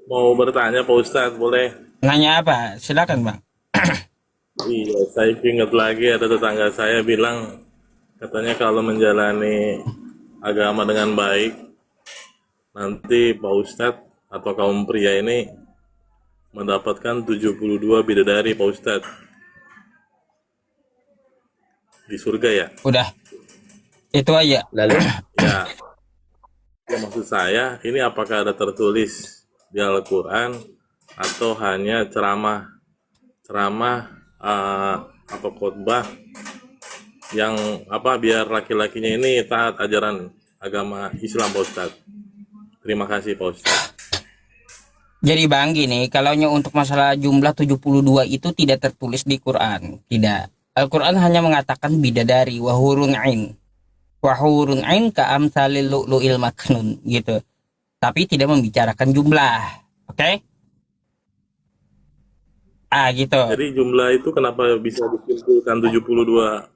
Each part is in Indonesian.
mau bertanya Pak Ustadz, boleh? Nanya apa? Silakan, Bang. Iya, saya ingat lagi ada tetangga saya bilang, katanya kalau menjalani agama dengan baik, nanti Pak Ustadz atau kaum pria ini mendapatkan 72 bidadari Pak Ustadz di surga ya. Udah, itu aja. Lalu Ya, ya maksud saya ini apakah ada tertulis di Al-Quran atau hanya ceramah ceramah atau khotbah yang apa biar laki-lakinya ini taat ajaran agama Islam Pak Ustadz. Terima kasih Pak Ustadz. Jadi Bang gini, kalau untuk masalah jumlah 72 itu tidak tertulis di Quran. Tidak. Al-Quran hanya mengatakan bidadari wahurun ain. Wahurun ain ka'amsalil lu'lu'il maknun gitu. Tapi tidak membicarakan jumlah. Oke? Ah gitu. Jadi jumlah itu kenapa bisa disimpulkan 72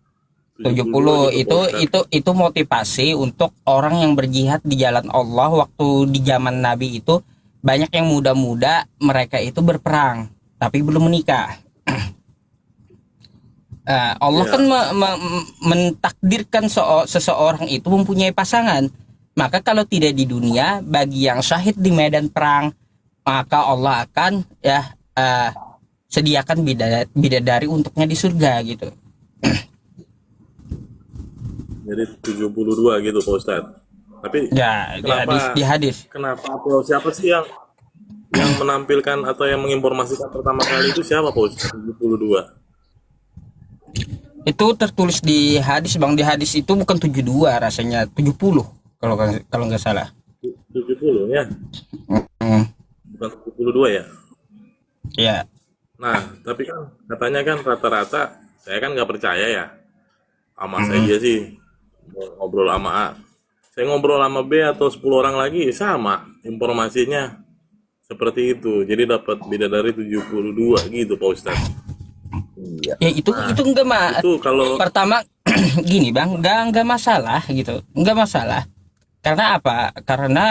70 gitu Pak itu Ustadz. itu motivasi untuk orang yang berjihad di jalan Allah waktu di zaman Nabi itu banyak yang muda-muda mereka itu berperang tapi belum menikah. Allah kan Ya, mentakdirkan seseorang itu mempunyai pasangan. Maka kalau tidak di dunia, bagi yang syahid di medan perang, maka Allah akan sediakan bidadari untuknya di surga gitu. jadi 72 gitu Pak Ustadz. Tapi Ya, di kenapa hadis. kenapa atau siapa sih yang menampilkan atau yang menginformasikan pertama kali itu siapa Pak Ustadz? 72. Itu tertulis di hadis Bang, di hadis itu bukan 72 rasanya 70 kalau kalau nggak salah. 70 ya, Hmm, bukan 72 ya. ya. Nah, tapi kan katanya kan rata-rata saya kan nggak percaya ya. Sama Hmm. saya sih mau ngobrol sama A. Saya ngobrol sama B atau 10 orang lagi sama informasinya seperti itu. Jadi dapat bidadari 72 gitu Pak Ustadz. iya, Ya itu enggak Itu kalau pertama gini Bang, enggak masalah gitu. Enggak masalah. Karena apa? Karena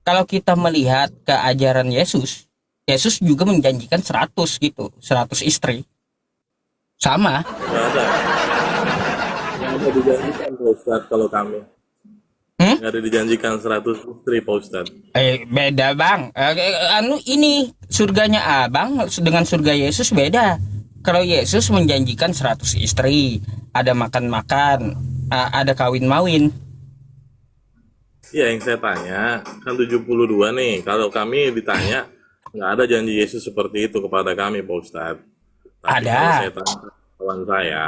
kalau kita melihat ke ajaran Yesus, Yesus juga menjanjikan 100 gitu, 100 istri. Sama. nggak ada dijanjikan Pak Ustadz kalau kami. Hmm? Nggak ada dijanjikan 100 istri Pak Ustadz. Beda Bang. Ini surganya Abang dengan surga Yesus beda. Kalau Yesus menjanjikan 100 istri, ada makan-makan, ada kawin-mawin. Iya yang saya tanya kan 72 nih. Kalau kami ditanya nggak ada janji Yesus seperti itu kepada kami Pak Ustadz. Tapi kalau Ada. saya tanya kawan saya,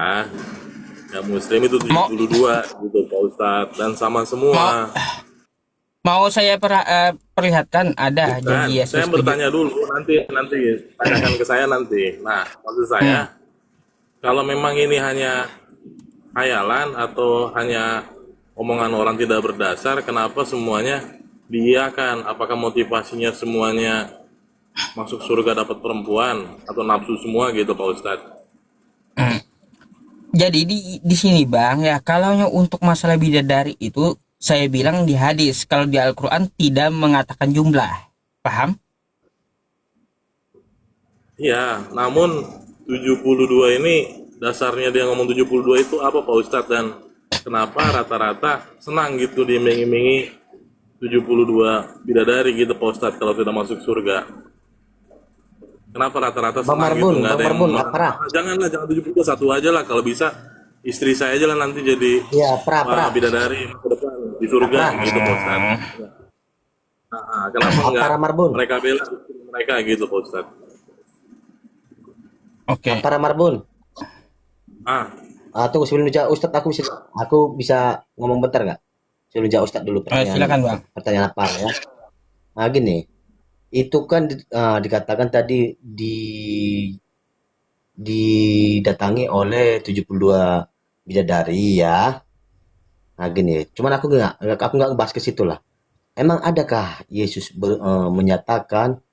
ya Muslim itu Mau 72 gitu Pak Ustadz dan sama semua. mau mau saya perlihatkan ada Bukan, janji saya Yesus tujuh. bertanya dulu nanti nanti tanyakan ke saya nanti. Nah maksud Hmm. saya kalau memang ini hanya hayalan atau hanya omongan orang tidak berdasar, kenapa semuanya diiyakan? Apakah motivasinya semuanya masuk surga dapat perempuan atau nafsu semua gitu Pak Ustadz? Jadi di sini Bang ya kalau untuk masalah bidadari itu saya bilang di hadis kalau di Al-Qur'an tidak mengatakan jumlah. Paham? Iya, namun 72 ini dasarnya dia ngomong 72 itu apa Pak Ustadz dan kenapa rata-rata senang gitu diiming-imingi 72 bidadari gitu Pak Ustadz kalau sudah masuk surga? Kenapa rata-rata senang gitu? Nggak Bang ada yang Marbun, Pra. janganlah jangan 72 satu aja lah kalau bisa istri saya aja lah nanti jadi Iya, Pra. bidadari ke depan di surga Pra. gitu Pak Ustadz. Kenapa nggak Para Marbun, mereka bela istri mereka gitu Pak Ustadz? Oke. Para Marbun. Ah, Tunggu sebelum dijawab Ustadz, aku bisa ngomong bentar nggak? Sebelum dijawab Ustadz dulu Silakan Bang. pertanyaan apa ya? Nah gini, itu kan dikatakan tadi didatangi oleh 72 bidadari ya. Nah gini, cuman aku nggak bahas ke situ lah. Emang adakah Yesus menyatakan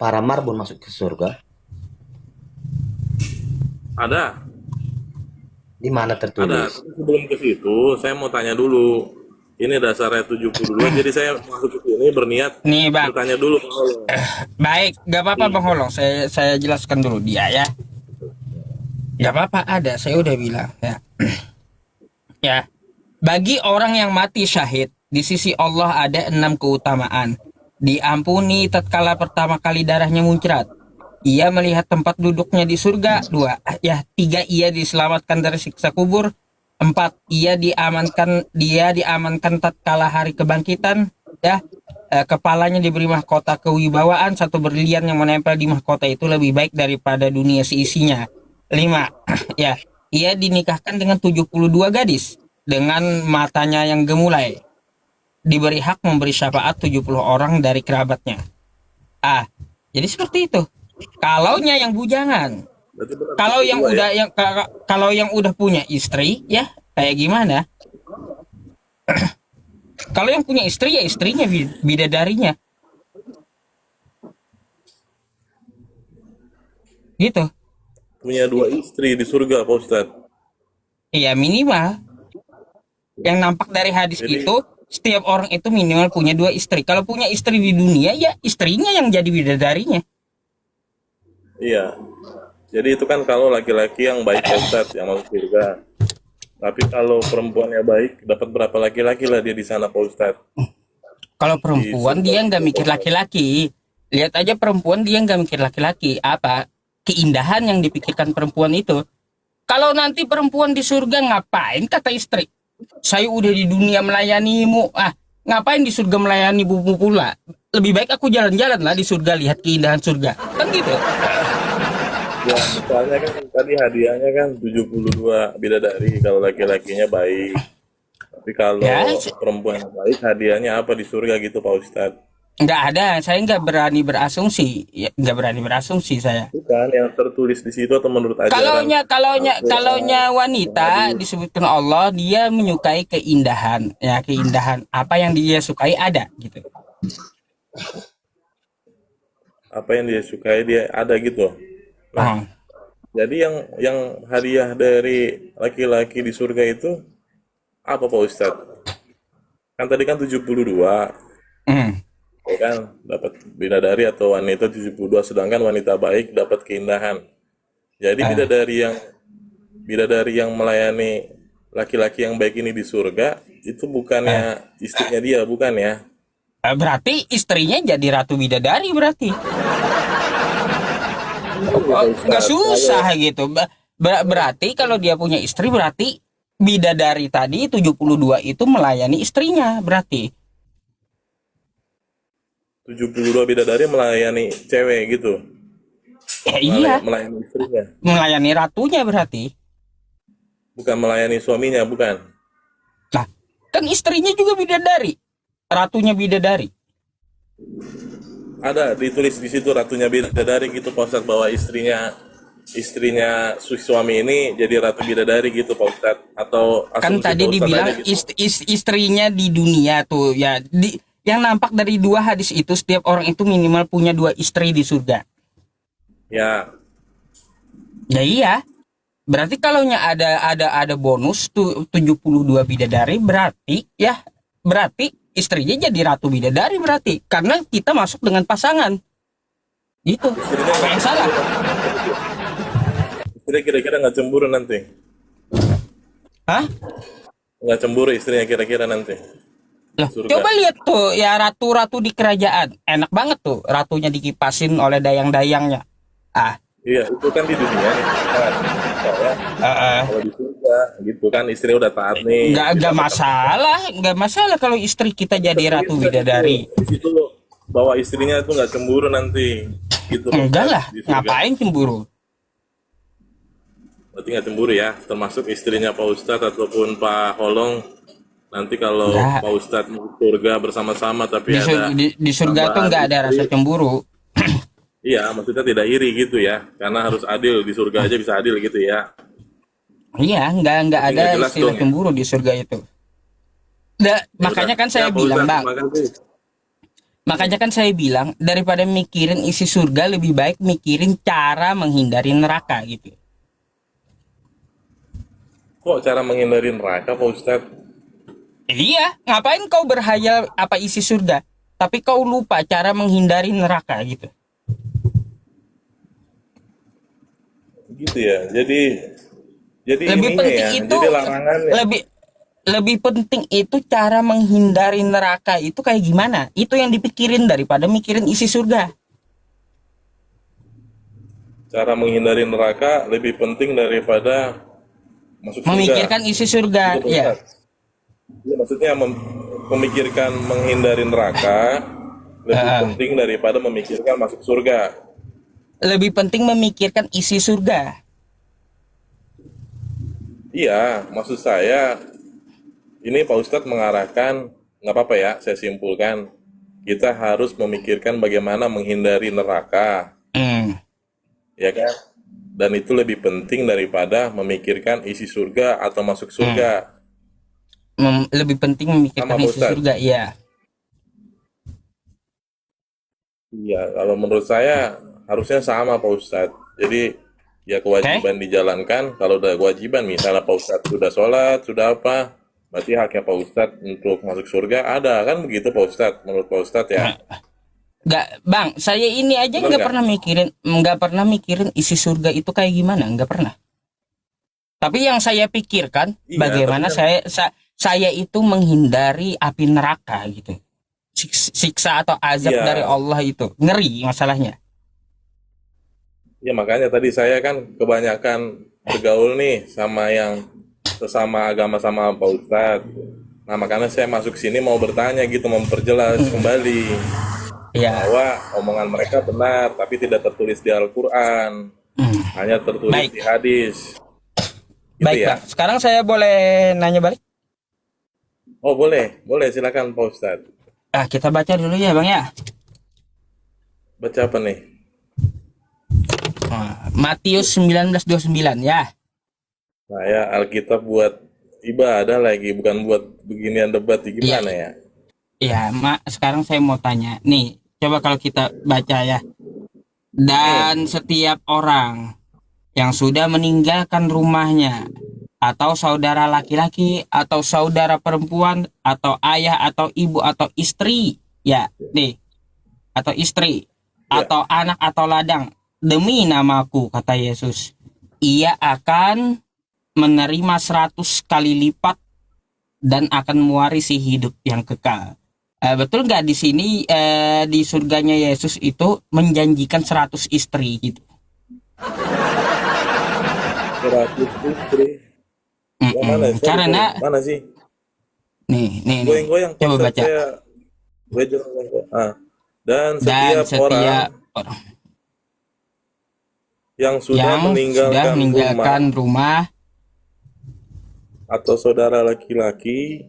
para marbun masuk ke surga? ada. Di mana Ada, tertulis? tapi sebelum ke situ, saya mau tanya dulu. Ini dasarnya 72. Jadi saya masuk ke sini berniat Nih bang, bertanya dulu ke Allah. baik, gak apa-apa bang Holong, saya jelaskan dulu dia ya. Gak apa-apa, ada, saya udah bilang ya. Ya, bagi orang yang mati syahid di sisi Allah ada 6 keutamaan. Diampuni tatkala pertama kali darahnya muncrat. Ia melihat tempat duduknya di surga. 2, ya 3, ia diselamatkan dari siksa kubur. 4, dia diamankan tatkala hari kebangkitan. Ya, kepalanya diberi mahkota kewibawaan. 1 berlian yang menempel di mahkota itu lebih baik daripada dunia seisinya. 5, ya ia dinikahkan dengan 72 gadis dengan matanya yang gemulai. Diberi hak memberi syafaat 70 orang dari kerabatnya. Jadi seperti itu. Kalaunya yang bujangan, Berarti benar kalau yang 72 udah ya. kalau yang udah punya istri ya kayak gimana? Kalau yang punya istri ya istrinya bidadarinya. Gitu. Punya 2 istri di surga, Pak Ustadz. Iya minimal. Yang nampak dari hadis Jadi itu setiap orang itu minimal punya 2 istri. Kalau punya istri di dunia ya istrinya yang jadi bidadarinya. iya. Jadi itu kan kalau laki-laki yang baik, Pak Ustadz, yang masuk surga. Tapi kalau perempuannya baik, dapat berapa laki-laki lah dia di sana, Pak Ustadz. Kalau Di perempuan surga. dia nggak mikir laki-laki. Lihat aja perempuan dia nggak mikir laki-laki. Apa? Keindahan yang dipikirkan perempuan itu. Kalau nanti perempuan di surga ngapain kata istri? Saya udah di dunia melayanimu. Ngapain di surga melayani bubu pula? Lebih baik aku jalan-jalan lah di surga lihat keindahan surga. Kan gitu. Ya, misalnya kan tadi hadiahnya kan 72 bidadari kalau laki-lakinya baik. Tapi kalau Ya, perempuan baik, hadiahnya apa di surga gitu, Pak Ustadz? nggak ada. Saya nggak berani berasumsi. Ya, nggak berani berasumsi saya. Bukan yang tertulis di situ atau menurut ajaran Kalaunya Al-Quran, wanita hadis, disebutkan Allah dia menyukai keindahan. Ya, keindahan apa yang dia sukai ada gitu. apa yang dia sukai dia ada gitu. Nah, Oh. jadi yang hadiah dari laki-laki di surga itu apa, Pak Ustadz? Kan tadi kan 72, Hmm. ya kan? Dapat bidadari atau wanita 72, sedangkan wanita baik dapat keindahan. Jadi Eh, bidadari yang melayani laki-laki yang baik ini di surga itu eh. bukannya istrinya dia, bukan ya? Berarti istrinya jadi ratu bidadari berarti. Iya, Pak Nggak Ustadz. Kalau susah gitu. Berarti kalau dia punya istri berarti bidadari tadi 72 itu melayani istrinya berarti. 72 bidadari melayani cewek gitu, Ya iya, melayani istrinya, melayani ratunya berarti. bukan melayani suaminya, bukan. Nah, kan istrinya juga bidadari. Ratunya bidadari. Ada ditulis di situ ratunya bidadari gitu, Pak Ustadz, bahwa istrinya suami ini jadi ratu bidadari gitu, Pak Ustadz, atau Kan asumsi tadi Pak Ustadz dibilang aja gitu. istrinya di dunia tuh ya yang nampak dari 2 hadis itu setiap orang itu minimal punya 2 istri di surga. Ya, Ya iya. Berarti kalaunya ada bonus tuh 72 bidadari berarti istrinya jadi ratu bidadari berarti karena kita masuk dengan pasangan. Gitu. istrinya Apa nggak yang salah? cemburu, istrinya kira-kira nggak cemburu nanti, Hah? nggak cemburu istrinya kira-kira nanti di Loh, surga. coba lihat tuh ya ratu-ratu di kerajaan. Enak banget tuh ratunya dikipasin oleh dayang-dayangnya. Ah, Iya, itu kan di dunia nih, kan. Ya, eh, kalau di surga gitu kan istri udah taat nih, nggak dapat masalah, nggak masalah kalau istri kita jadi ratu bidadari. di situ bahwa istrinya itu nggak cemburu nanti gitu, Pak Enggak Ustadz, lah, di surga. ngapain cemburu? Berarti nggak cemburu ya, termasuk istrinya Pak Ustadz ataupun Pak Holong. Nanti kalau Enggak. Pak Ustadz mau ke surga bersama-sama tapi ada Di surga tuh tambahan nggak ada rasa istri, cemburu. iya maksudnya tidak iri gitu ya, karena harus adil di surga aja bisa adil gitu ya. Iya, nggak Tapi ada nggak jelas istilah dong ya. cemburu di surga itu. Ya udah, Makanya kan ya saya Pak bilang, Ustadz, Bang. terima kasih. Makanya kan saya bilang daripada mikirin isi surga lebih baik mikirin cara menghindari neraka gitu. Kok cara menghindari neraka, Pak Ustadz? Iya, ngapain kau berhayal apa isi surga? Tapi kau lupa cara menghindari neraka gitu. Gitu ya. Jadi Lebih ininya penting ya, itu jadi larangannya. lebih lebih penting itu cara menghindari neraka itu kayak gimana? Itu yang dipikirin daripada mikirin isi surga. Cara menghindari neraka lebih penting daripada masuk surga. Memikirkan isi surga, Gitu Pak ya. Ustadz. Ya, maksudnya memikirkan menghindari neraka lebih Heeh. penting daripada memikirkan masuk surga. Lebih penting memikirkan isi surga. Iya, maksud saya ini Pak Ustadz mengarahkan, nggak apa-apa ya, saya simpulkan. Kita harus memikirkan bagaimana menghindari neraka, Hmm. ya kan? Dan itu lebih penting daripada memikirkan isi surga atau masuk Hmm. surga. Lebih penting Sama memikirkan Pak isi Ustadz. surga, ya. Iya, kalau menurut saya harusnya sama Pak Ustadz. Jadi ya Oke? kewajiban dijalankan. Kalau udah kewajiban, misalnya Pak Ustadz sudah sholat, sudah apa, berarti haknya Pak Ustadz untuk masuk surga ada kan begitu Pak Ustadz? Menurut Pak Ustadz ya, Nggak, Bang, saya ini aja benar nggak? nggak pernah mikirin isi surga itu kayak gimana, nggak pernah. Tapi yang saya pikirkan, Iya, tapi bagaimana kan saya itu menghindari api neraka gitu. Siksa atau azab dari iya, Allah itu ngeri masalahnya. ya makanya tadi saya kan kebanyakan bergaul nih sama yang sesama agama sama Pak Ustadz. Nah makanya saya masuk sini mau bertanya gitu, memperjelas kembali Ya, bahwa omongan mereka benar, tapi tidak tertulis di Al-Quran, hanya tertulis baik, di hadis, gitu baik ya. Bang. Sekarang saya boleh nanya balik? Oh boleh, boleh silakan Pak Ustadz. Kita baca dulu ya Bang ya. Baca apa nih? Matius 19:29 ya. Saya Alkitab buat ibadah lagi, bukan buat beginian debat, Iya, gimana ya? iya, sekarang saya mau tanya. Nih, coba kalau kita baca ya. Dan setiap orang yang sudah meninggalkan rumahnya atau saudara laki-laki atau saudara perempuan atau ayah atau ibu atau istri, ya nih, atau istri Ya, atau anak atau ladang demi namaku, kata Yesus, ia akan menerima 100 kali lipat dan akan mewarisi hidup yang kekal. Betul nggak di sini, di surganya Yesus itu menjanjikan 100 istri gitu? 100 istri. Yang mana? Sorry, sorry. Karena Mana sih? nih, Goyang-goyang, Pak coba Ustadz, baca. saya gue dan Dan setiap setiap orang orang yang sudah yang sudah meninggalkan rumah meninggalkan rumah, atau saudara laki-laki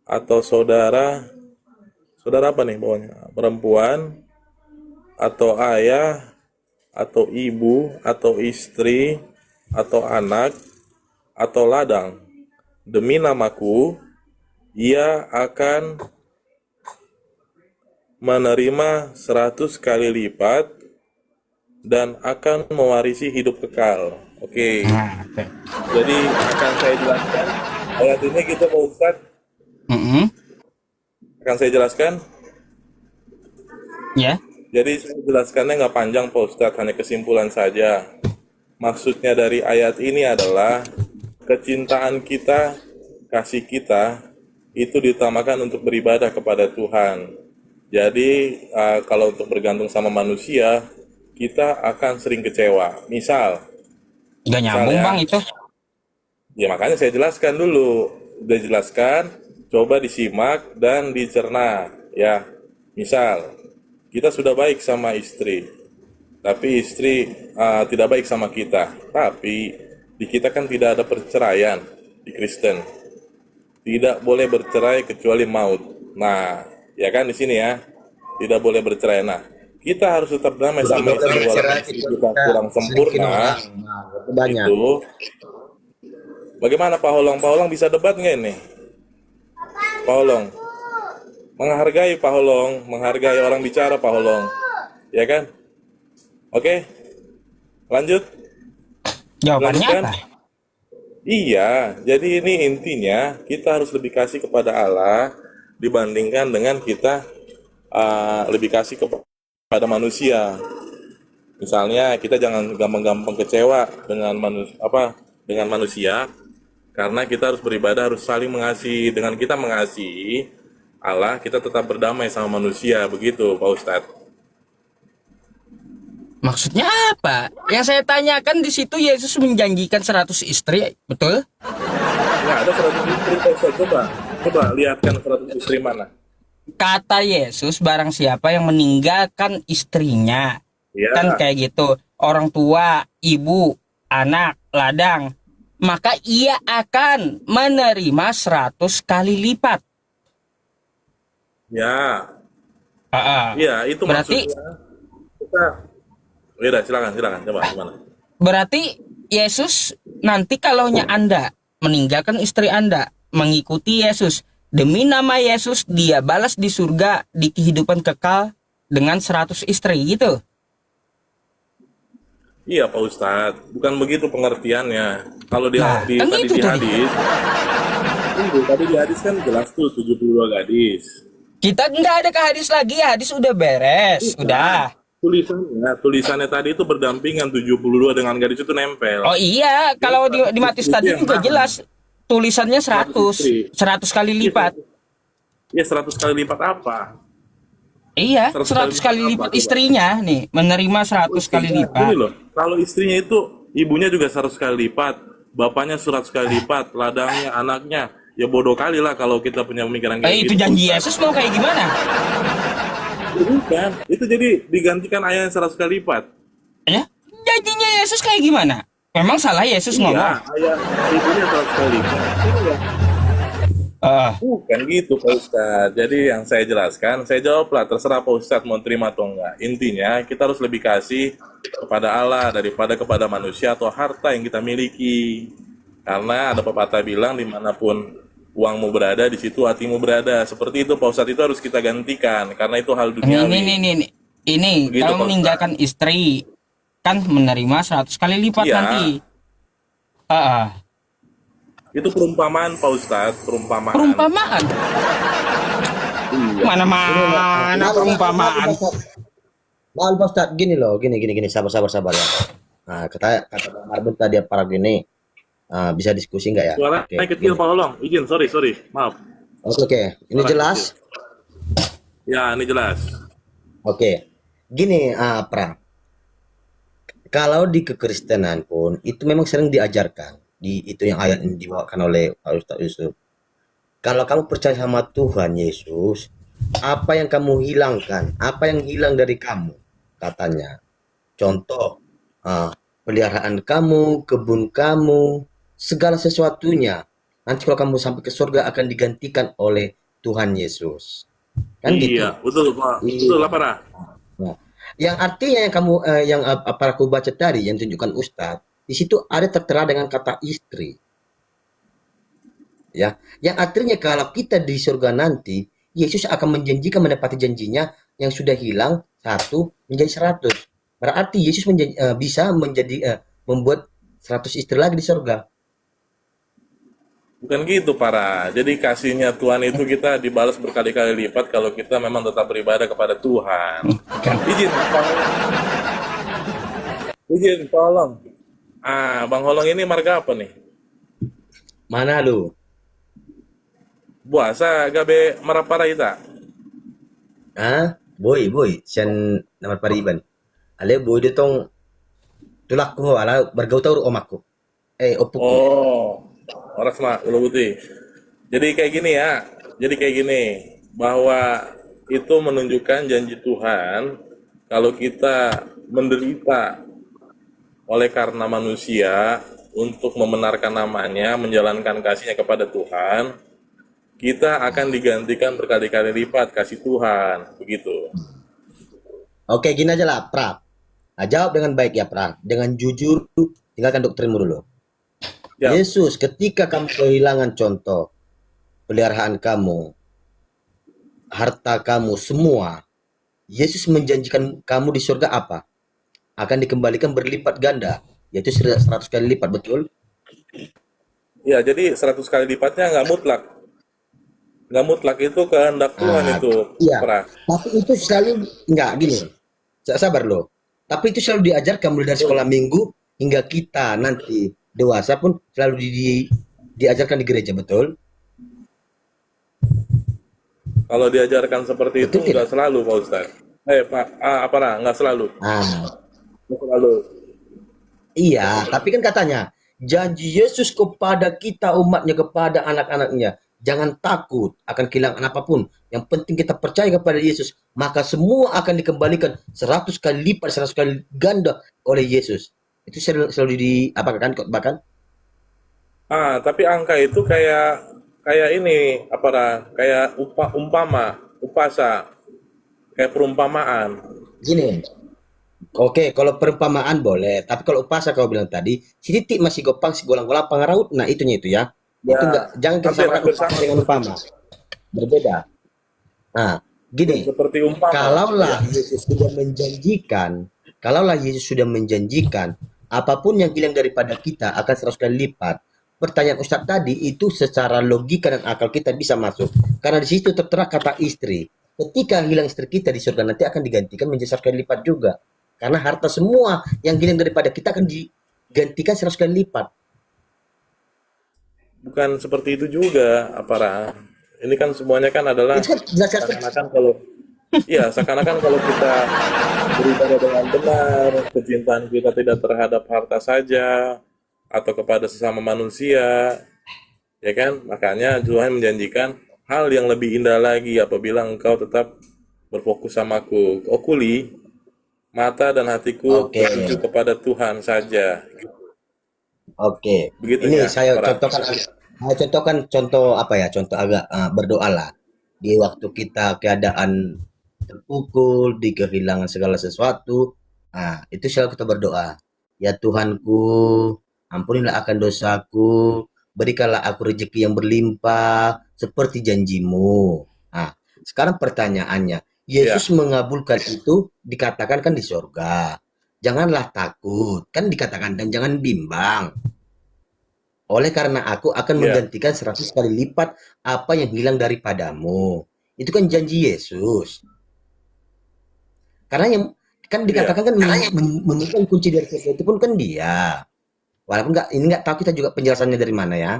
atau saudara saudara apa nih bawahnya? Perempuan atau ayah atau ibu atau istri atau anak atau ladang demi namaku ia akan menerima 100 kali lipat dan akan mewarisi hidup kekal. Oke, nah, oke. jadi akan saya jelaskan ayat ini kita Pak Ustadz, Mm-mm. akan saya jelaskan. Ya, Jadi saya jelaskannya nggak panjang Pak Ustadz, hanya kesimpulan saja. Maksudnya dari ayat ini adalah kecintaan kita, kasih kita itu diutamakan untuk beribadah kepada Tuhan. Jadi kalau untuk bergantung sama manusia, kita akan sering kecewa. nggak Misal nyambung Bang ya, itu. ya makanya saya jelaskan dulu. Udah jelaskan, coba disimak dan dicerna. Ya, misal kita sudah baik sama istri, tapi istri tidak baik sama kita. Tapi di kita kan tidak ada perceraian di Kristen. Tidak boleh bercerai kecuali maut. Nah, ya kan di sini ya, tidak boleh bercerai. Nah, kita harus tetap damai Tidak sama boleh istri walaupun bercerai istri kecuali kita kita kurang selingkuhin sempurna. orang. Nah, itu banyak. Itu bagaimana Pak Holong? Pak Holong bisa debat nggak ini? Pak Holong, menghargai Pak Holong, menghargai orang bicara Pak Holong, ya kan? Oke, lanjut, Jawabannya lanjutkan. apa? Iya, jadi ini intinya kita harus lebih kasih kepada Allah dibandingkan dengan kita lebih kasih kepada manusia. Misalnya kita jangan gampang-gampang kecewa dengan dengan manusia, karena kita harus beribadah, harus saling mengasihi. Dengan kita mengasihi Allah, kita tetap berdamai sama manusia, begitu Pak Ustadz. Maksudnya apa? Yang saya tanyakan di situ Yesus menjanjikan 100 istri, betul? Nggak ada 100 istri Pak Ustadz, coba lihatkan 100 istri mana. Kata Yesus, barang siapa yang meninggalkan istrinya, kan Ya, kayak gitu, orang tua, ibu, anak, ladang, maka ia akan menerima 100 kali lipat. ya, Ah, ah. iya itu Berarti maksudnya. Kita, ya udah, silakan, coba gimana? berarti Yesus nanti kalaunya Anda meninggalkan istri Anda, mengikuti Yesus, demi nama Yesus dia balas di surga di kehidupan kekal dengan 100 istri gitu. Iya Pak Ustadz, bukan begitu pengertiannya. Kalau Nah, kan tadi itu di tadi. hadis, tadi di hadis kan jelas tuh 72 gadis. Kita nggak ada ke hadis lagi, hadis udah beres, Bukan. udah. Tulisannya tadi itu berdampingan 72 dengan gadis itu nempel. Oh iya, Jadi kalau di 100 Matius istri itu tadi yang juga mana? jelas tulisannya 100 100, istri. 100 kali Iya, lipat. iya 100 kali lipat apa? Iya, 100 kali 100 lipat kali apa lipat coba? istrinya nih, menerima Oh, 100 kali istrinya. Gini lipat. loh, kalau istrinya itu ibunya juga 100 kali lipat, bapaknya 100 kali lipat, ladangnya, anaknya. Ya bodoh kali lah kalau kita punya pemikiran kayak Itu gitu, Pak janji Ustadz. Yesus mau kayak gimana? Ya bukan, itu jadi digantikan ayat yang 100 kali lipat. Ya, janjinya Yesus kayak gimana? Memang salah Yesus ngomong. Iya, ayat ibunya 100 kali lipat. Iya. Ah, Bukan gitu Pak Ustadz. Jadi yang saya jelaskan, saya jawablah, terserah Pak Ustadz mau terima atau enggak. Intinya kita harus lebih kasih kepada Allah daripada kepada manusia atau harta yang kita miliki. Karena ada pepatah bilang dimanapun uangmu berada, di situ hatimu berada. Seperti itu Pak Ustadz, itu harus kita gantikan. Karena itu hal ini duniawi. ini Begitu kalau Pak Ustadz. meninggalkan istri kan menerima 100 kali lipat Iya, nanti. Ah, ah. itu perumpamaan Pak Ustadz, perumpamaan. Perumpamaan. Iya. Mana perumpamaan? Maaf Pak Ustadz, gini loh, gini, sabar ya. Nah, kata Bang Marbun tadi para gini, bisa diskusi nggak ya? Oke, Suaranya kecil gini. Pak Olong. Izin, sorry. Maaf. Oke, ini Suaranya jelas. kecil. Ya, ini jelas. Oke, gini, Pra. Kalau di kekristenan pun itu memang sering diajarkan di itu yang ayat yang dibawakan oleh Pak Ustadz Yusuf. Kalau kamu percaya sama Tuhan Yesus, apa yang kamu hilangkan, apa yang hilang dari kamu, katanya. Contoh, peliharaan kamu, kebun kamu, segala sesuatunya. Nanti kalau kamu sampai ke surga akan digantikan oleh Tuhan Yesus. Kan gitu. Iya, betul Pak. Betul Iya. lah, Pak. Nah, yang artinya yang kamu yang apa aku baca tadi yang tunjukkan Ustadz, di situ ada tertera dengan kata istri, ya. Yang artinya kalau kita di surga nanti, Yesus akan menjanjikan menepati janjinya yang sudah hilang satu menjadi 100. Berarti Yesus bisa menjadi membuat 100 istri lagi di surga. Bukan gitu, para. Jadi kasihnya Tuhan itu kita dibalas berkali-kali lipat kalau kita memang tetap beribadah kepada Tuhan. Kan. Izin, tolong. Bang Holong ini marga apa nih? Mana lu? Buasa gabe marapara ita. Boy, sian nama pariban. Ale boy dia tong tulak ko ala bargaw taur omakku. Opuk ko. Oh, orang sama Ulu Putih. Jadi kayak gini, bahwa itu menunjukkan janji Tuhan kalau kita menderita oleh karena manusia untuk membenarkan namanya, menjalankan kasihnya kepada Tuhan, kita akan digantikan berkali-kali lipat kasih Tuhan, begitu. Oke, gini aja lah, Pra. Jawab dengan baik ya, Pra. Dengan jujur, tinggalkan doktrinmu dulu. Ya, Yesus, ketika kamu kehilangan contoh, peliharaan kamu, harta kamu, semua, Yesus menjanjikan kamu di surga apa? Akan dikembalikan berlipat ganda, yaitu 100 kali lipat, betul? Ya, jadi 100 kali lipatnya nggak mutlak. Nggak mutlak, itu kehendak Tuhan Ah, itu, iya. pra. Tapi itu selalu nggak gini. Sabar loh. Tapi itu selalu diajarkan mulai dari sekolah minggu hingga kita nanti dewasa pun selalu diajarkan di gereja, betul? Kalau diajarkan seperti itu Betul nggak tidak? selalu, Pak Ustadz. Pak, apa nah, nggak selalu. Ah, Nggak selalu. iya. Tapi kan katanya janji Yesus kepada kita umatnya, kepada anak-anaknya. Jangan takut akan kehilangan apapun. Yang penting kita percaya kepada Yesus. Maka semua akan dikembalikan 100 kali lipat, 100 kali ganda oleh Yesus. Itu selalu di apa kan bahkan. Tapi angka itu kayak kayak ini, apa nah, kayak upasa, kayak perumpamaan. Gini, oke, kalau perumpamaan boleh, tapi kalau upasa kau bilang tadi, si titik masih gopang, si golang-golang pangaraut, nah itunya itu ya. Itu Ya, enggak, jangan kita samakan hampir-hampir upasa sama dengan seperti upama, itu. berbeda. Nah, Ya, gini, seperti umpama, ya. kalaulah Yesus sudah menjanjikan, apapun yang hilang daripada kita akan 100 kali lipat. Pertanyaan Ustadz tadi itu secara logika dan akal kita bisa masuk. Karena di situ tertera kata istri. Ketika hilang istri kita di surga nanti akan digantikan menjadi 100 kali lipat juga. Karena harta semua yang hilang daripada kita akan digantikan 100 kali lipat. Bukan seperti itu juga, apa nah. Ini kan semuanya kan adalah Itu kan jelas-jelas. seakan-akan kalau iya, seakan-akan kalau kita beribadah dengan benar, kecintaan kita tidak terhadap harta saja atau kepada sesama manusia, ya kan? Makanya Tuhan menjanjikan hal yang lebih indah lagi apabila engkau tetap berfokus samaku. Okuli, mata dan hatiku Oke, tertuju kepada Tuhan saja. oke. Ini Begitunya, para. saya contohkan contoh apa ya? Contoh agak berdoa lah. Di waktu kita keadaan terpukul, di kehilangan segala sesuatu, nah itu selalu kita berdoa. Ya Tuhanku, ampunilah akan dosaku, berikanlah aku rezeki yang berlimpah seperti janjimu. Nah, sekarang pertanyaannya, Ya, Yesus mengabulkan itu dikatakan kan di surga. Janganlah takut, kan dikatakan dan jangan bimbang. Oleh karena aku akan ya, menggantikan 100 kali lipat apa yang hilang daripadamu. Itu kan janji Yesus. Karena yang kan iya, dikatakan kan memegang kunci dari surga itu pun kan dia. Walaupun nggak ini nggak tahu kita juga penjelasannya dari mana ya.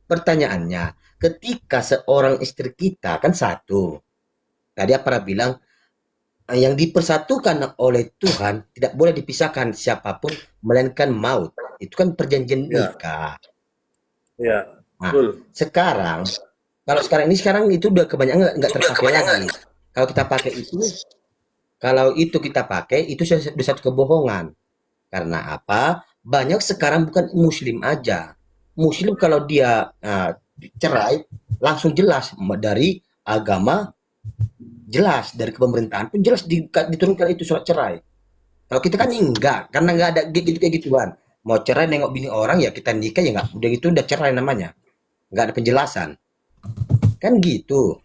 Pertanyaannya, ketika seorang istri kita kan satu, tadi apa bilang yang dipersatukan oleh Tuhan tidak boleh dipisahkan siapapun melainkan maut. Itu kan perjanjian ya, nikah. ya, Nah, betul. sekarang kalau sekarang itu udah kebanyakan nggak terpakai lagi. Kalau kita pakai itu, kalau itu kita pakai itu sudah satu kebohongan. Karena apa? Banyak sekarang bukan muslim aja. Muslim kalau dia cerai langsung jelas dari agama, jelas dari pemerintahan pun jelas diturunkan itu surat cerai. Kalau kita kan enggak, karena enggak ada gitu kayak gituan. Mau cerai nengok bini orang ya kita nikah ya enggak. Udah gitu udah cerai namanya. Enggak ada penjelasan. Kan gitu.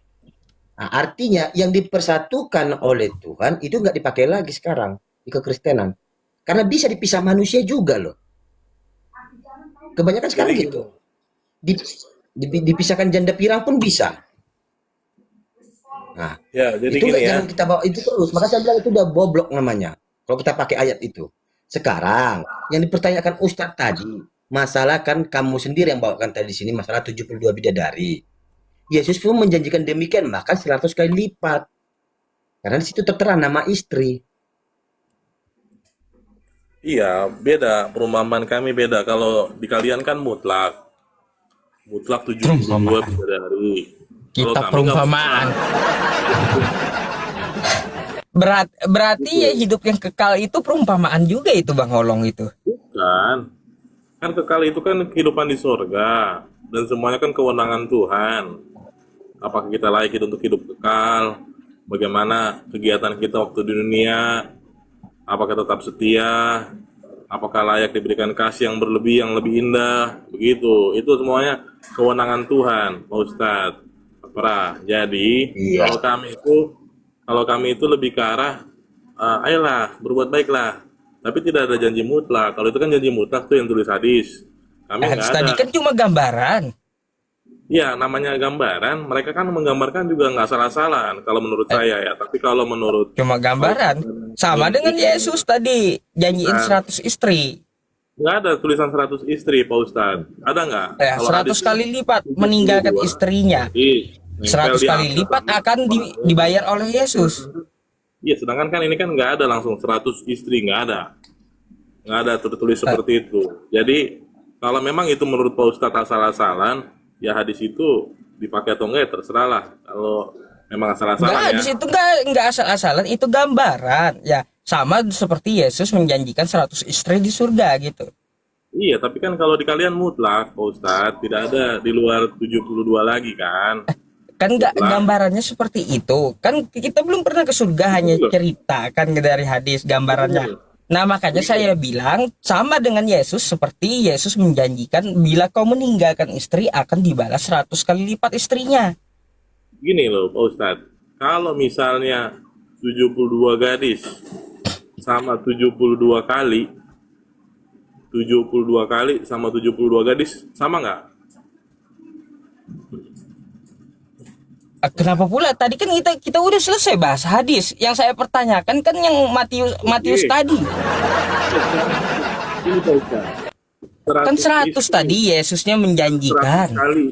Nah, artinya yang dipersatukan oleh Tuhan itu enggak dipakai lagi sekarang di kekristenan. Karena bisa dipisah manusia juga loh. Kebanyakan Jadi sekarang gini, gitu. Dipisahkan janda pirang pun bisa. Nah, ya, jadi itu gini enggak ya. jangan kita bawa itu terus. Maka saya bilang itu udah boblok namanya. Kalau kita pakai ayat itu. Sekarang yang dipertanyakan Ustadz tadi, masalah kan kamu sendiri yang bawakan tadi di sini masalah 72 bidadari. Yesus pun menjanjikan demikian, maka 100 kali lipat. Karena di situ tertera nama istri. Iya, beda. Perumpamaan kami beda. Kalau di kalian kan mutlak. Mutlak 72 Perumpamaan. bidadari. Kalau Kita kami nggak mutlak. perumpamaan. Berarti ya Gitu. hidup yang kekal itu perumpamaan juga itu Bang Holong itu. Bukan. Kan kekal itu kan kehidupan di surga. Dan semuanya kan kewenangan Tuhan. Apakah kita layak hidup untuk hidup kekal? Bagaimana kegiatan kita waktu di dunia? Apakah tetap setia? Apakah layak diberikan kasih yang berlebih, yang lebih indah? Begitu. Itu semuanya kewenangan Tuhan, Pak Ustadz. Pra. Jadi, Iya. kalau kami itu lebih ke arah, ayolah, berbuat baiklah. Tapi tidak ada janji mutlak. Kalau itu kan janji mutlak tuh yang tulis hadis. Kami nggak Hadis ada. tadi kan cuma gambaran. Iya, namanya gambaran. Mereka kan menggambarkan juga nggak salah-salah kalau menurut Eh, saya ya. Tapi kalau menurut Cuma Pak gambaran. Ustadz Sama dengan ini Yesus tadi janjiin kan 100 istri. nggak ada tulisan 100 istri, Pak Ustadz. Ada nggak? Kalau 100 hadis kan kali lipat meninggalkan 72. istrinya. Ih, nempel 100 di kali akad. lipat akan dibayar oleh Yesus. Iya, sedangkan kan ini kan nggak ada langsung 100 istri, nggak ada. Nggak ada tertulis Eh, seperti itu. Jadi, kalau memang itu menurut Pak Ustadz asal-asalan, ya hadis itu dipakai atau enggak ya terserah lah. Kalau memang Enggak, asal-asalan di ya. situ enggak asal-asalan, itu gambaran. Ya, sama seperti Yesus menjanjikan 100 istri di surga gitu. Iya, tapi kan kalau di kalian mutlak, Pak Ustadz, tidak ada di luar 72 lagi kan. Kan enggak Mutlak. gambarannya seperti itu. Kan kita belum pernah ke surga, hanya Betul. cerita kan dari hadis gambarannya. Betul. Nah, makanya saya bilang sama dengan Yesus, seperti Yesus menjanjikan bila kau meninggalkan istri akan dibalas 100 kali lipat istrinya. Gini loh, Pak Ustadz. Kalau misalnya 72 gadis sama 72 kali, 72 kali sama 72 gadis, sama nggak? Kenapa pula? Tadi kan kita udah selesai bahas hadis. Yang saya pertanyakan kan yang Matius Matius Oke, tadi. ini Pak Ustadz. Kan 100 100 istri, tadi Yesusnya 100 menjanjikan. kali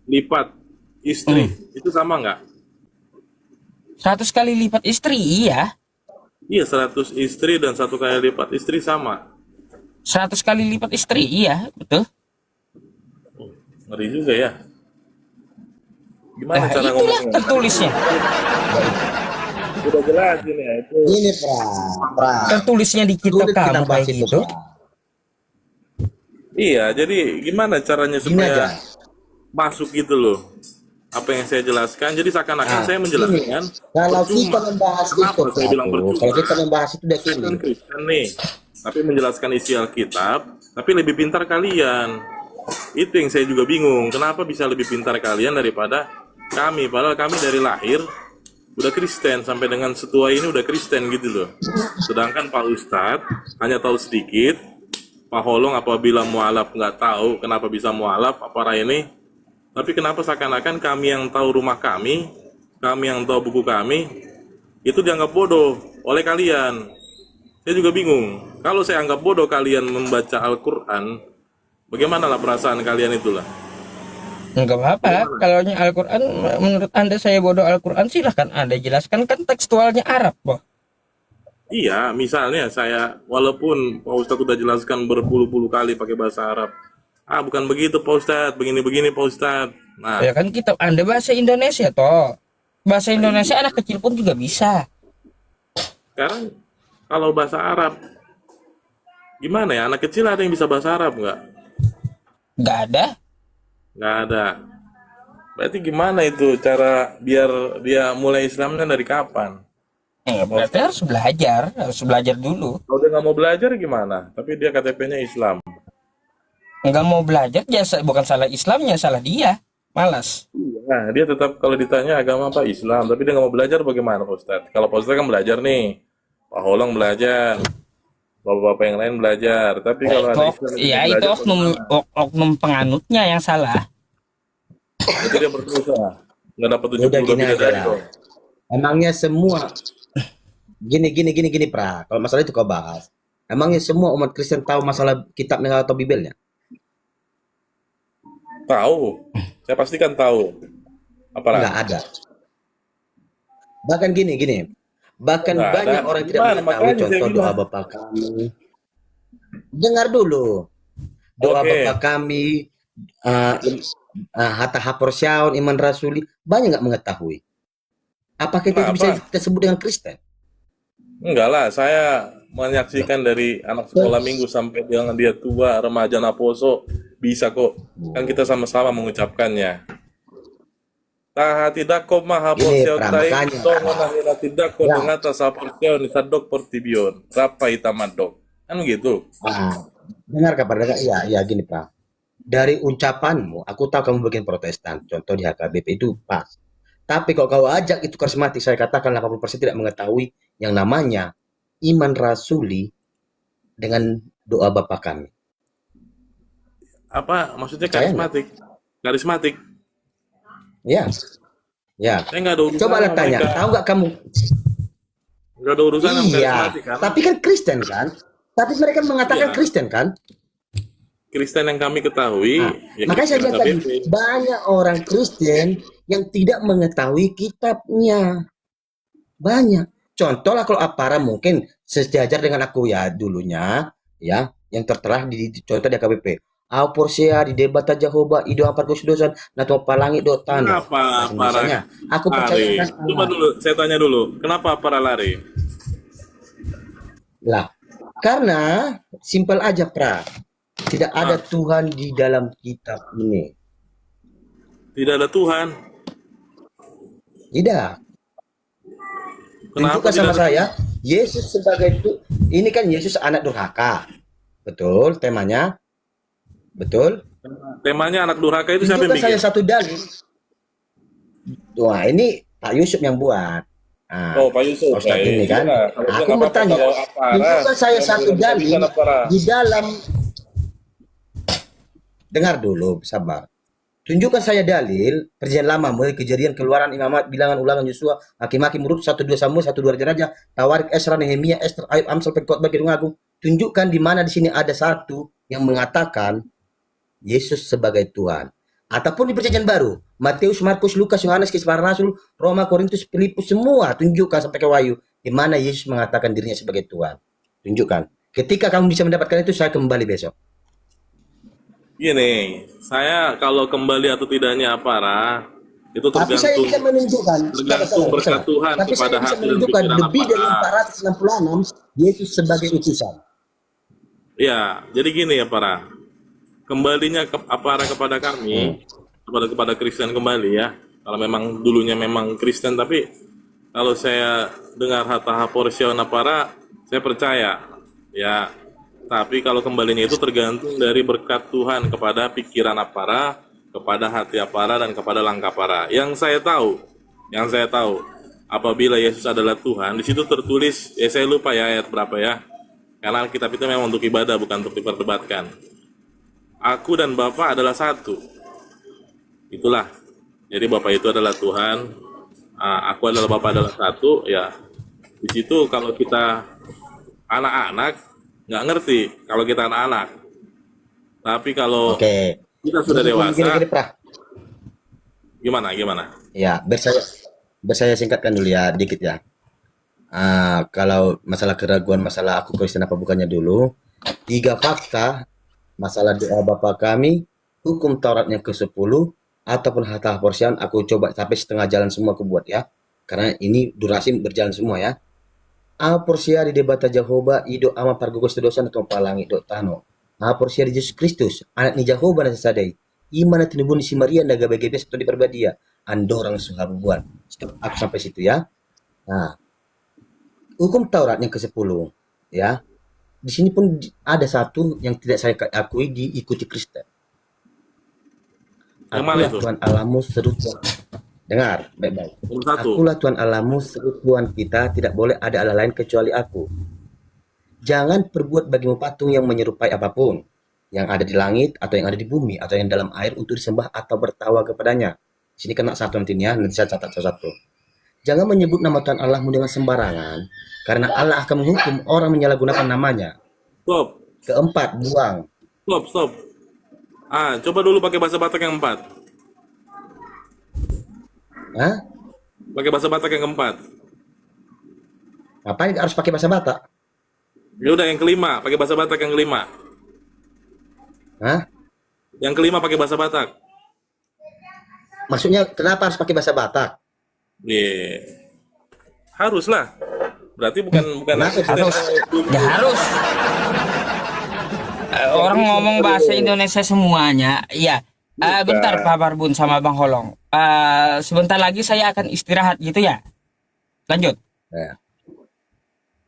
lipat istri, Hmm. itu sama nggak? 100 kali lipat istri, iya. Iya, 100 istri dan 1 kali lipat istri sama. 100 kali lipat istri, iya, betul. Ngeri juga ya. Gimana Nah, cara itulah ngomongnya? tertulisnya. Udah jelas ini ya, itu Ini pra, Tertulisnya di kitab sulit kita kamu bahas kayak itu, gitu. pra. iya, jadi gimana caranya Gini aja. supaya masuk gitu loh apa yang saya jelaskan. Jadi seakan-akan Nah, saya gini. menjelaskan Kalau kita percuma. membahas itu, Kenapa saya bilang Pratu, kalau percuma? kita membahas itu udah Saya kan sulit. Kristen nih, tapi menjelaskan isi Alkitab, tapi lebih pintar kalian. Itu yang saya juga bingung. Kenapa bisa lebih pintar kalian daripada kami? Padahal kami dari lahir udah Kristen, sampai dengan setua ini udah Kristen gitu loh. Sedangkan Pak Ustadz hanya tahu sedikit. Pak Holong apabila mualaf nggak tahu kenapa bisa mualaf apa ini. Tapi kenapa seakan-akan kami yang tahu rumah kami yang tahu buku kami, itu dianggap bodoh oleh kalian. Saya juga bingung. Kalau saya anggap bodoh kalian membaca Al-Quran, bagaimana lah perasaan kalian itulah? Enggak apa-apa. Kalau Al-Quran, menurut Anda saya bodoh Al-Quran, silahkan Anda jelaskan. Kan tekstualnya Arab, boh. Iya, misalnya saya, walaupun Pak Ustadz udah jelaskan berpuluh-puluh kali pakai bahasa Arab. Ah, bukan begitu Pak Ustadz, begini-begini Pak Ustadz. Nah, Ya kan kitab Anda bahasa Indonesia, toh. Bahasa Indonesia anak kecil pun juga bisa. sekarang kalau bahasa Arab, gimana ya? Anak kecil ada yang bisa bahasa Arab nggak? Nggak ada. Nggak ada. Berarti gimana itu cara biar dia mulai Islamnya dari kapan? Berarti harus belajar dulu. Kalau dia nggak mau belajar gimana? Tapi dia KTP-nya Islam. Nggak mau belajar, ya bukan salah Islamnya, salah dia. Malas. Nah, dia tetap kalau ditanya agama apa Islam, tapi dia nggak mau belajar bagaimana Pak Ustadz? Kalau Pak Ustadz kan belajar nih, Pak Holong belajar, bapak-bapak yang lain belajar. Tapi kalau Itu, ada Islam yang ya itu belajar oknum, bagaimana? oknum penganutnya yang salah. Itu dia berdosa. Nggak dapat Ya udah 72 gini aja bidadari lah. dong. Emangnya semua gini pra. Kalau masalah itu kau bahas. Emangnya semua umat Kristen tahu masalah kitabnya atau Bibelnya? Tahu, saya pastikan tahu. Apa Enggak ada. Bahkan gini. Bahkan Nggak ada. banyak orang tidak Gimana? mengetahui Makanya saya contoh doa bilang. Bapa kami. Dengar dulu. Doa Oke. Bapa kami, hatta haporsiaun, iman rasuli, banyak nggak mengetahui. Apakah itu bisa Kenapa? kita sebut dengan Kristen? Enggak lah, saya menyaksikan dari anak sekolah minggu sampai dengan dia tua, remaja naposo, bisa kok. Kan kita sama-sama mengucapkannya. Taha tidak kok maha Ini porsiao pra, tai, makanya. tongo nahira tidak kok Ya. dengata sa porsiao ni sadok portibion. Rapa itamadok. Kan gitu. Dengar kabar, ya gini Pak. Dari ucapanmu, aku tahu kamu bagian Protestan, contoh di HKBP itu pas. Tapi kalau kau ajak itu karismatik, saya katakan 80% tidak mengetahui yang namanya iman rasuli dengan doa Bapa kami. Apa maksudnya Percaya nggak? karismatik? Karismatik. Ya, ya. Saya nggak ada urusan Coba lah sama tanya, mereka. tahu nggak kamu? Nggak ada urusan sama Iya, karismatik kan? tapi kan Kristen kan? Tapi mereka mengatakan Iya. Kristen kan? Kristen yang kami ketahui, Nah, ya makanya saya Kristen bilang tadi, KBP. banyak orang Kristen yang tidak mengetahui kitabnya. Banyak. Contoh lah kalau Apara mungkin sejajar dengan aku ya dulunya, ya, yang tertera di contoh di AKBP. Au Porsia di debat Jehovah ido apa dosan nato palangi do tano. Kenapa Bahasa para Indonesianya, aku percaya lari? akan Coba Allah. dulu, saya tanya dulu, kenapa para lari? Lah, karena simpel aja, Pra. Tidak ada Ah, Tuhan di dalam kitab ini. tidak ada Tuhan. Tidak. Kenapa Tunjukkan tidak sama ada saya, Tuhan? Yesus sebagai itu. Ini kan Yesus anak durhaka. Betul temanya? Betul? Temanya anak durhaka itu siapa yang Tunjukkan saya bikin? satu dalil. Wah, ini Pak Yusuf yang buat. Nah, Oh, Pak Yusuf. Pak Ya, Ustadz ya, ini kan. iyalah. Kalau Nah, itu aku nggak apa-apa. bertanya, Kalau Apara tunjukkan saya yang satu tidak bisa dalil Apara. di dalam. Dengar dulu, sabar. Tunjukkan saya dalil perjanjian lama mulai kejadian keluaran imamat bilangan ulangan Yosua hakim-hakim urut 1 2 Samuel 1 2 Raja Tawarik Esra Nehemia Esther Ayub Amsal Pengkhotbah Kidung Agung. Tunjukkan di mana di sini ada satu yang mengatakan Yesus sebagai Tuhan. Ataupun di perjanjian baru, Matius, Markus, Lukas, Yohanes, Kisah Para Rasul, Roma, Korintus, Filipus, semua tunjukkan sampai ke Wahyu di mana Yesus mengatakan dirinya sebagai Tuhan. Tunjukkan. Ketika kamu bisa mendapatkan itu, saya kembali besok. Gini, saya kalau kembali atau tidaknya Apara, itu Tapi saya tergantung bisa menunjukkan, tergantung berkat Tuhan tapi saya kepada bisa hati dan menunjukkan pikiran lebih dari Apara. 466 Yesus sebagai utusan. Ya, jadi gini ya para, kembalinya Apara kepada kami, kepada Kristen kembali ya. Kalau memang dulunya memang Kristen, tapi kalau saya dengar Hatta Porsion Apara, saya percaya ya. Tapi kalau kembalinya itu tergantung dari berkat Tuhan kepada pikiran Apara, kepada hati Apara dan kepada langkah Apara. Yang saya tahu, apabila Yesus adalah Tuhan, di situ tertulis, ya saya lupa ya ayat berapa ya. Karena kitab itu memang untuk ibadah, bukan untuk diperdebatkan. Aku dan Bapa adalah satu. Itulah. Jadi Bapa itu adalah Tuhan, aku adalah Bapa adalah satu. Ya, di situ kalau kita anak-anak nggak ngerti kalau kita anak-anak. Tapi kalau Oke. kita sudah Gini, dewasa, Prah. gimana? Ya, bersaya singkatkan dulu ya, dikit ya. Kalau masalah keraguan, masalah aku Kristen apa bukannya dulu, 3 fakta, masalah doa Bapa kami, hukum Taurat yang ke-10, ataupun Hatta Porsian, aku coba sampai setengah jalan semua aku buat ya. Karena ini durasi berjalan semua ya. A Porsia di debata Jehovah, ido ama pargugos dosa atau palangi do tano. A Porsia di Yesus Kristus, anak ni Jehovah na sasadai. Iman na tinubun si Maria na gabay-gabay atau di perbadia. Andorang suhabuan. Stop, aku sampai situ ya. Nah, hukum Taurat yang ke-10 ya. Di sini pun ada satu yang tidak saya akui diikuti Kristen. Yang mana Akulah itu? Tuhan Allahmu seru Tuhan. Dengar baik-baik. Nomor 1. Akulah Tuhan Allahmu seru Tuhan kita, tidak boleh ada Allah lain kecuali aku. Jangan perbuat bagimu patung yang menyerupai apapun yang ada di langit atau yang ada di bumi atau yang dalam air untuk disembah atau bertawa kepadanya. Sini kena satu nantinya, nanti saya catat satu. Jangan menyebut nama Tuhan Allahmu dengan sembarangan, karena Allah akan menghukum orang menyalahgunakan namanya. Stop. Keempat, buang. Stop. Coba dulu pakai bahasa Batak yang 4. Hah? Pakai bahasa Batak yang keempat. Ngapain harus pakai bahasa Batak? Ya udah yang kelima, pakai bahasa Batak yang kelima. Hah? Yang kelima pakai bahasa Batak. Maksudnya kenapa harus pakai bahasa Batak? Iya. Haruslah. Berarti bukan Kenapa Harus. Ya harus. Orang ngomong bahasa Indonesia semuanya. Iya. Bentar Pak Barbun sama Bang Holong. Sebentar lagi saya akan istirahat gitu ya. Lanjut. Ya.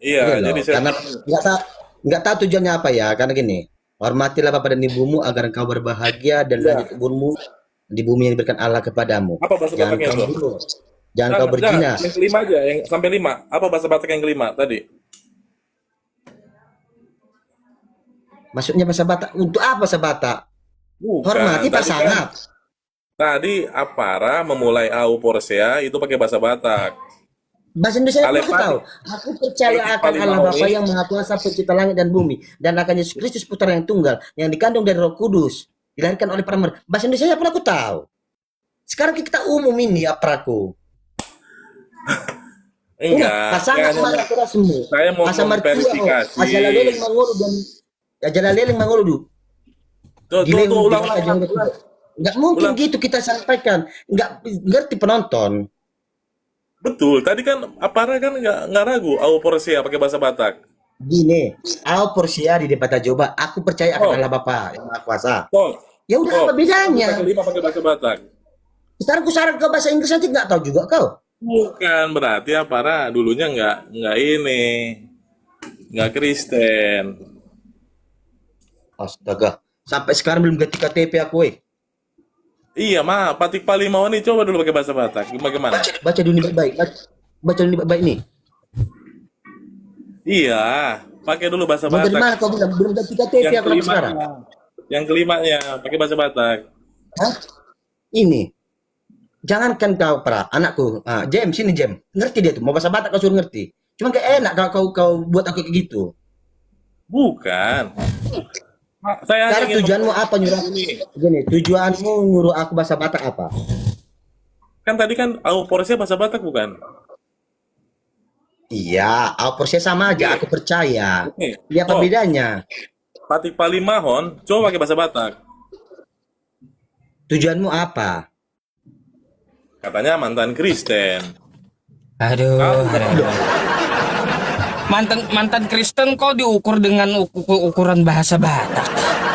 Iya, Iya jadi loh, saya karena nggak tahu tujuannya apa ya. Karena gini, hormatilah Bapa dan Ibumu agar engkau berbahagia dan lanjut umurmu di bumi yang diberikan Allah kepadamu. apa bahasa Jangan Bataknya kau itu? bunuh, jangan kau Jangan, berzina. yang kelima aja, yang sampai 5. Apa bahasa Batak yang kelima tadi? Maksudnya bahasa Batak untuk apa bahasa Batak? Bukan. Hormati Tadi kan pasangan. tadi Apara memulai Auporsia itu pakai bahasa Batak. Bahasa Indonesia pun aku Alepati, tahu. Aku percaya Politik akan Allah Palimahong Bapa ini, yang Maha Kuasa pencipta langit dan bumi dan akan Yesus Kristus putra yang tunggal yang dikandung dari Roh Kudus, dilahirkan oleh para bahasa Indonesia pun aku tahu. Sekarang kita umum ini Apraku. Udah, enggak. pasangan semangat kita semua. Saya mau Asa mertua, memverifikasi. ajala leleng mangolu dan ajala leleng mangolu du. Tuh, Gile ulang, dengan aja ulang, ulang. nggak mungkin Ulang. gitu kita sampaikan. Nggak ngerti penonton. Betul, tadi kan Apara kan nggak ragu Auporsia pakai bahasa Batak. Gini, au porsia di depan coba. Aku percaya akan Oh, Allah Bapa yang Maha Kuasa. oh, Ya udah oh. apa bedanya? Kelima pakai bahasa Batak. Sekarang ku saran ke bahasa Inggris nanti nggak tahu juga kau. Bukan berarti Apara dulunya nggak ini, nggak Kristen. Astaga, sampai sekarang belum ganti KTP aku, Iya, Patik Palimau nih coba dulu pakai bahasa Batak. Bagaimana? Baca dulu nih baik-baik. Baca dulu nih baik-baik nih. Iya, pakai dulu bahasa Mau dari Batak. mana kau bilang belum ganti KTP Yang aku sampai sekarang? kelimanya, yang kelimanya pakai bahasa Batak. Hah? Ini. Jangankan kau para anakku, James sini James, ngerti dia tuh mau bahasa Batak kau suruh ngerti. Cuma gak enak kau buat aku kayak gitu. Bukan. Saya hanya Sekarang ingin tujuanmu apa nyuruh ini. gini? Tujuanmu nyuruh aku bahasa Batak apa? Kan tadi kan Auporsia bahasa Batak bukan? Iya, proses sama aja. Aku percaya. Oke. Lihat apa Oh, bedanya? Patik Palimahon coba pakai bahasa Batak. Tujuanmu apa? Katanya mantan Kristen. Aduh, Tahu aduh, nggak? aduh. Mantan mantan Kristen kok diukur dengan ukuran bahasa Batak.